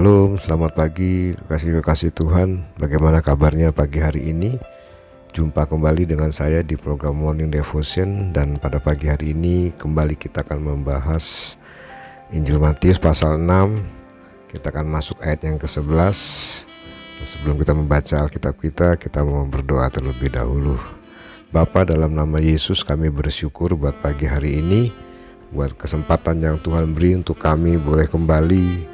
Shalom, selamat pagi kekasih-kekasih Tuhan. Bagaimana kabarnya pagi hari ini? Jumpa kembali dengan saya di program Morning Devotion. Dan pada pagi hari ini kembali kita akan membahas Injil Matius pasal 6. Kita akan masuk ayat yang ke-11. Sebelum kita membaca Alkitab kita mau berdoa terlebih dahulu. Bapa, dalam nama Yesus kami bersyukur buat pagi hari ini, buat kesempatan yang Tuhan beri untuk kami boleh kembali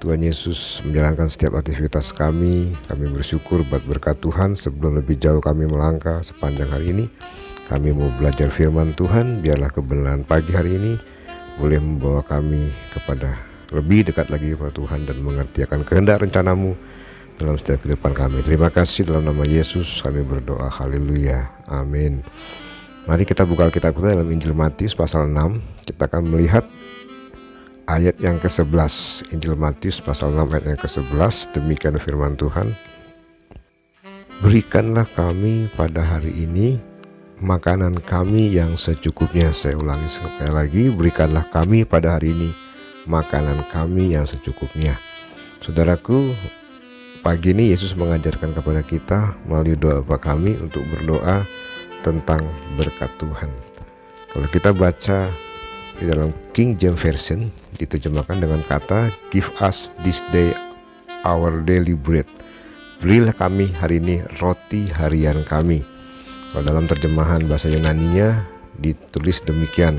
Tuhan Yesus menjalankan setiap aktivitas kami. Kami bersyukur buat berkat Tuhan. Sebelum lebih jauh kami melangkah sepanjang hari ini, kami mau belajar firman Tuhan. Biarlah kebenaran pagi hari ini boleh membawa kami kepada lebih dekat lagi kepada Tuhan dan mengerti akan kehendak rencanamu dalam setiap kehidupan kami. Terima kasih, dalam nama Yesus kami berdoa. Haleluya, amin. Mari kita buka Alkitab kita dalam Injil Matius pasal 6. Kita akan melihat ayat yang ke-11. Injil Matius pasal 6 ayat yang ke-11. Demikian firman Tuhan. Berikanlah kami pada hari ini makanan kami yang secukupnya. Saya ulangi sekali lagi, berikanlah kami pada hari ini makanan kami yang secukupnya. Saudaraku, pagi ini Yesus mengajarkan kepada kita melalui doa Bapa kami untuk berdoa tentang berkat Tuhan. Kalau kita baca di dalam King James Version, diterjemahkan dengan kata give us this day our daily bread. Berilah kami hari ini roti harian kami. Kalau dalam terjemahan bahasa Yunaninya ditulis demikian: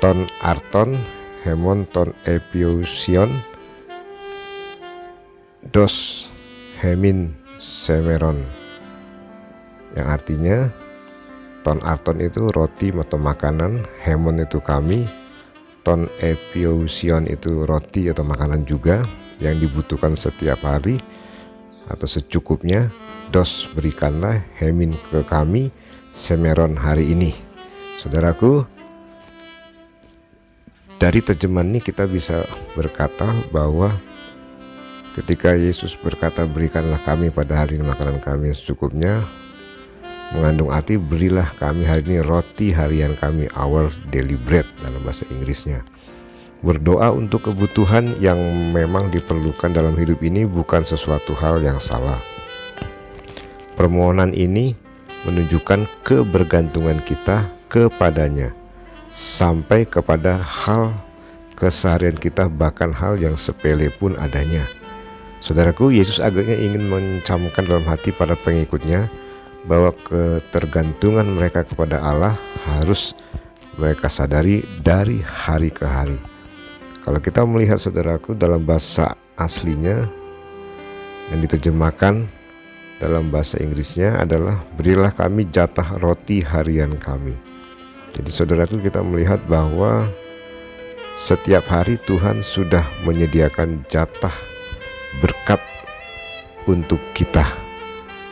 ton arton hemon ton epiousion dos hemin semeron, yang artinya ton arton itu roti atau makanan, hemon itu kami, ton epiousion itu roti atau makanan juga yang dibutuhkan setiap hari atau secukupnya, dos berikanlah, hemin ke kami, semeron hari ini. Saudaraku, dari terjemahan ini kita bisa berkata bahwa ketika Yesus berkata berikanlah kami pada hari ini makanan kami yang secukupnya, mengandung arti berilah kami hari ini roti harian kami, our daily bread dalam bahasa Inggrisnya. Berdoa untuk kebutuhan yang memang diperlukan dalam hidup ini bukan sesuatu hal yang salah. Permohonan ini menunjukkan kebergantungan kita kepadanya sampai kepada hal keseharian kita, bahkan hal yang sepele pun adanya. Saudaraku, Yesus agaknya ingin mencamkan dalam hati para pengikutnya bahwa ketergantungan mereka kepada Allah harus mereka sadari dari hari ke hari. Kalau kita melihat, saudaraku, dalam bahasa aslinya yang diterjemahkan dalam bahasa Inggrisnya adalah berilah kami jatah roti harian kami. Jadi saudaraku, kita melihat bahwa setiap hari Tuhan sudah menyediakan jatah berkat untuk kita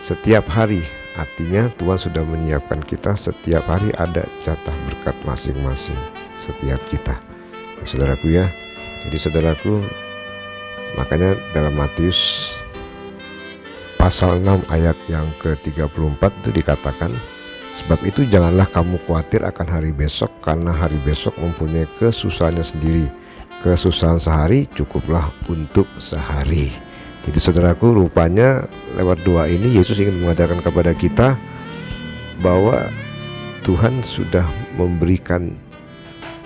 setiap hari. Artinya Tuhan sudah menyiapkan kita setiap hari ada jatah berkat masing-masing setiap kita, saudaraku ya. Jadi saudaraku, makanya dalam Matius pasal 6 ayat yang ke-34 itu dikatakan, sebab itu janganlah kamu khawatir akan hari besok, karena hari besok mempunyai kesusahannya sendiri. Kesusahan sehari cukuplah untuk sehari. Jadi saudaraku, rupanya lewat doa ini Yesus ingin mengajarkan kepada kita bahwa Tuhan sudah memberikan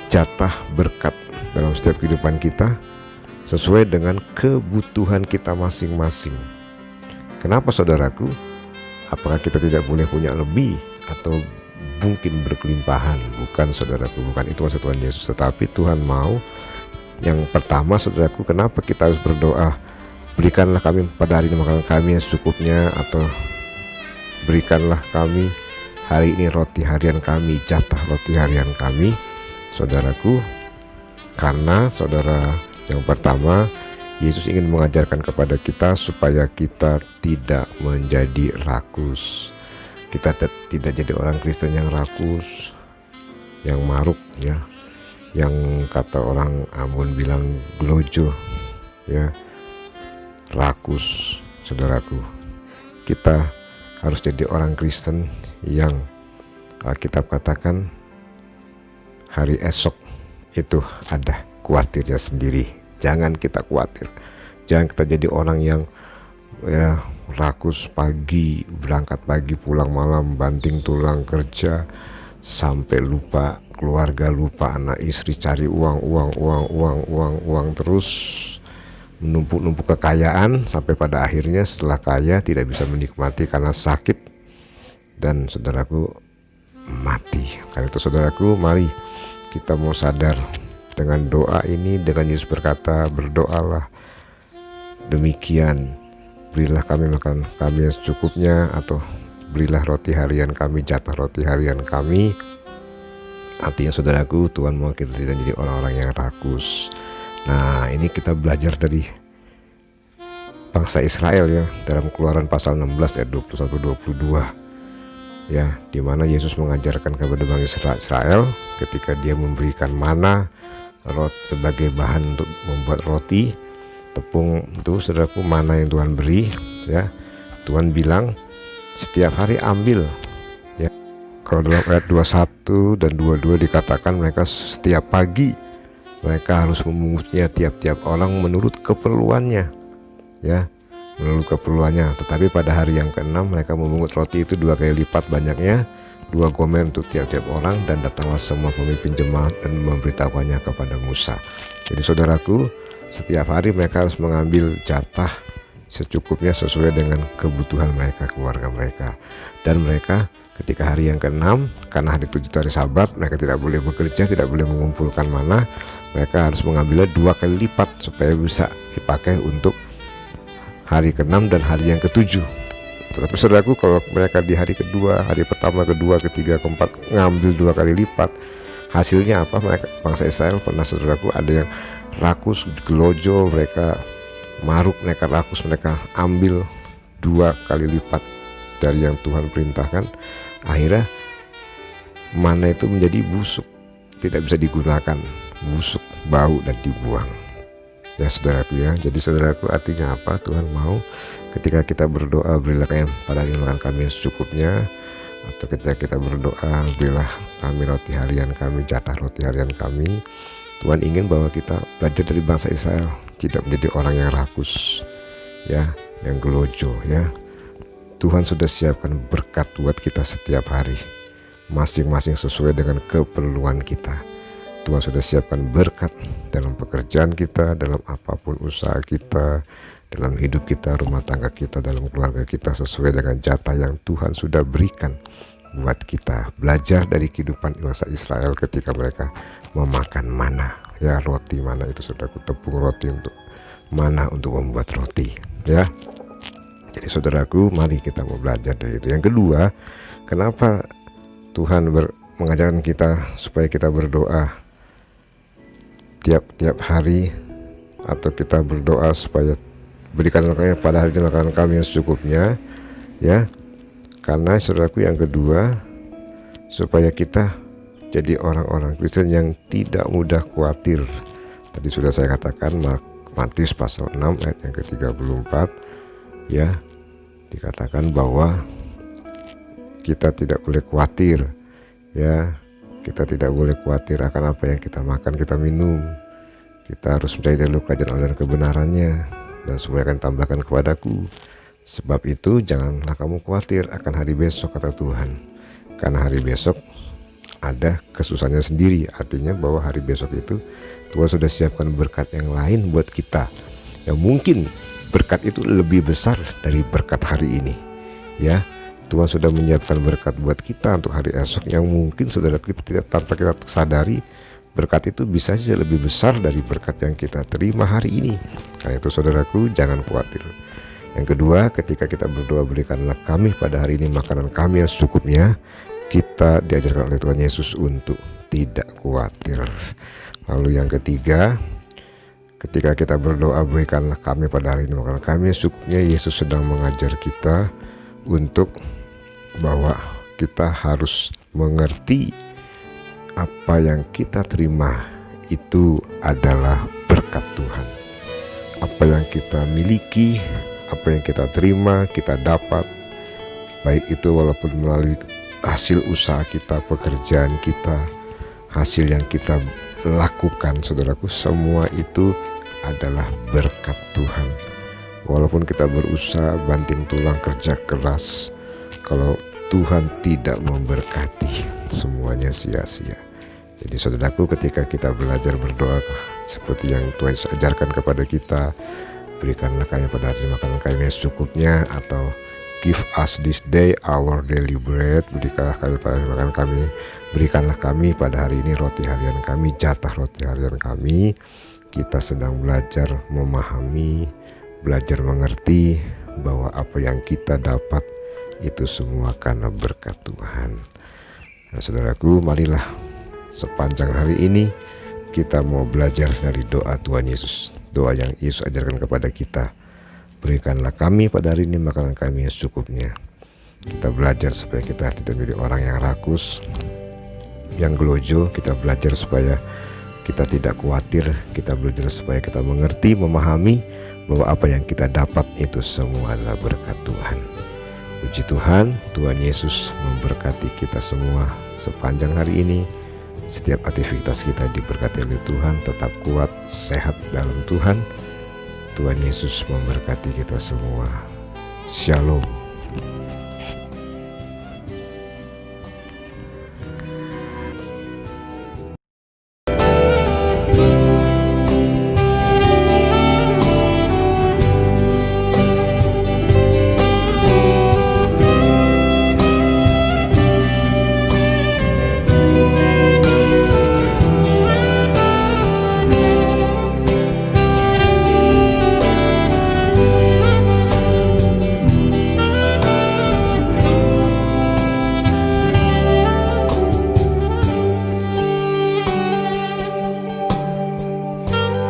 jatah berkat dalam setiap kehidupan kita sesuai dengan kebutuhan kita masing-masing. Kenapa saudaraku? Apakah kita tidak boleh punya lebih atau mungkin berkelimpahan? Bukan saudaraku, bukan itu maksud Tuhan Yesus. Tetapi Tuhan mau, yang pertama saudaraku, kenapa kita harus berdoa berikanlah kami pada hari ini makanan kami yang secukupnya, atau berikanlah kami hari ini roti harian kami, jatah roti harian kami, saudaraku? Karena saudara, yang pertama, Yesus ingin mengajarkan kepada kita supaya kita tidak menjadi rakus. Kita tidak jadi orang Kristen yang rakus, yang maruk ya, yang kata orang Ambon bilang glojo ya, rakus. Saudaraku, kita harus jadi orang Kristen yang Alkitab katakan hari esok itu ada khawatirnya sendiri. Jangan kita khawatir, jangan kita jadi orang yang ya rakus pagi, berangkat pagi, pulang malam, banting tulang kerja sampai lupa keluarga, lupa anak istri, cari uang terus, menumpuk kekayaan sampai pada akhirnya setelah kaya tidak bisa menikmati karena sakit dan saudaraku mati. Karena itu saudaraku, mari kita mau sadar dengan doa ini. Dengan Yesus berkata, berdoalah demikian, berilah kami makan kami yang secukupnya, atau berilah roti harian kami, jatah roti harian kami. Artinya saudaraku, Tuhan mau kita tidak jadi orang-orang yang rakus. Nah, ini kita belajar dari bangsa Israel ya, dalam Keluaran pasal 16 ayat 20-22 ya, dimana Yesus mengajarkan kepada bangsa Israel ketika dia memberikan mana sebagai bahan untuk membuat roti, tepung itu saudaraku, mana yang Tuhan beri ya, Tuhan bilang setiap hari ambil ya. Kalau dalam ayat 21 dan 22 dikatakan mereka setiap pagi mereka harus memungutnya, tiap-tiap orang menurut keperluannya ya, menurut keperluannya. Tetapi pada hari yang ke-6 mereka memungut roti itu 2 kali lipat banyaknya, 2 gomer untuk tiap-tiap orang, dan datanglah semua pemimpin jemaat dan memberitahukannya kepada Musa. Jadi saudaraku, setiap hari mereka harus mengambil jatah secukupnya sesuai dengan kebutuhan mereka, keluarga mereka. Dan mereka ketika hari yang ke-6, karena hari 7 hari Sabat, mereka tidak boleh bekerja, tidak boleh mengumpulkan mana, mereka harus mengambilnya 2 kali lipat supaya bisa dipakai untuk hari ke-6 dan hari yang ke-7. Tetapi saudaraku, kalau mereka di hari kedua, hari pertama, kedua, ketiga, keempat ngambil 2 kali lipat, hasilnya apa? Mereka, bangsa Israel pernah saudaraku ada yang rakus, gelojo, mereka maruk, mereka rakus, mereka ambil 2 kali lipat dari yang Tuhan perintahkan. Akhirnya mana itu menjadi busuk, tidak bisa digunakan, busuk, bau, dan dibuang ya saudaraku ya. Jadi saudaraku, artinya apa? Tuhan mau ketika kita berdoa, berilah kami pada hari makan kami yang secukupnya, atau ketika kita berdoa, berilah kami roti harian kami, jatah roti harian kami, Tuhan ingin bahwa kita belajar dari bangsa Israel, tidak menjadi orang yang rakus ya, yang gelojo ya. Tuhan sudah siapkan berkat buat kita setiap hari, masing-masing sesuai dengan keperluan kita. Tuhan sudah siapkan berkat dalam pekerjaan kita, dalam apapun usaha kita, dalam hidup kita, rumah tangga kita, dalam keluarga kita, sesuai dengan jatah yang Tuhan sudah berikan buat kita. Belajar dari kehidupan bangsa Israel ketika mereka memakan mana ya, roti mana itu saudaraku, tepung roti untuk mana untuk membuat roti ya. Jadi saudaraku, mari kita mau belajar dari itu. Yang kedua, kenapa Tuhan mengajarkan kita supaya kita berdoa tiap-tiap hari, atau kita berdoa supaya berikan pada hari ini makanan kami yang secukupnya ya. Karena saudaraku, yang kedua, supaya kita jadi orang-orang Kristen yang tidak mudah khawatir. Tadi sudah saya katakan Matius pasal 6 ayat yang ke-34 ya, dikatakan bahwa kita tidak boleh khawatir ya, kita tidak boleh khawatir akan apa yang kita makan, kita minum. Kita harus mencari dulu kerajaan Allah dan kebenarannya, dan semua akan tambahkan kepadaku. Sebab itu janganlah kamu khawatir akan hari besok, kata Tuhan, karena hari besok ada kesusahannya sendiri. Artinya bahwa hari besok itu Tuhan sudah siapkan berkat yang lain buat kita, yang mungkin berkat itu lebih besar dari berkat hari ini ya. Tuhan sudah menyiapkan berkat buat kita untuk hari esok yang mungkin saudara kita tidak, tanpa kita sadari, berkat itu bisa saja lebih besar dari berkat yang kita terima hari ini. Karena itu saudaraku, jangan khawatir. Yang kedua, ketika kita berdoa, berikanlah kami pada hari ini makanan kami yang secukupnya, kita diajarkan oleh Tuhan Yesus untuk tidak khawatir. Lalu yang ketiga, ketika kita berdoa, berikanlah kami pada hari ini makanan kami yang secukupnya, Yesus sedang mengajar kita untuk bahwa kita harus mengerti apa yang kita terima itu adalah berkat Tuhan. Apa yang kita miliki, apa yang kita terima, kita dapat, baik itu walaupun melalui hasil usaha kita, pekerjaan kita, hasil yang kita lakukan, saudaraku, semua itu adalah berkat Tuhan. Walaupun kita berusaha banting tulang kerja keras, kalau Tuhan tidak memberkati, semuanya sia-sia. Jadi saudaraku, ketika kita belajar berdoa seperti yang Tuhan Yesus ajarkan kepada kita, berikanlah kami pada hari makanan kami yang secukupnya, atau give us this day our daily bread, berikanlah kami pada hari makanan kami, berikanlah kami pada hari ini roti harian kami, jatah roti harian kami. Kita sedang belajar memahami, belajar mengerti bahwa apa yang kita dapat itu semua karena berkat Tuhan. Nah, saudaraku, marilah sepanjang hari ini kita mau belajar dari doa Tuhan Yesus, doa yang Yesus ajarkan kepada kita. Berikanlah kami pada hari ini makanan kami yang secukupnya. Kita belajar supaya kita tidak menjadi orang yang rakus, yang gelojo. Kita belajar supaya kita tidak khawatir. Kita belajar supaya kita mengerti, memahami bahwa apa yang kita dapat itu semua adalah berkat Tuhan. Puji Tuhan, Tuhan Yesus memberkati kita semua sepanjang hari ini. Setiap aktivitas kita diberkati oleh Tuhan, tetap kuat, sehat dalam Tuhan. Tuhan Yesus memberkati kita semua. Shalom.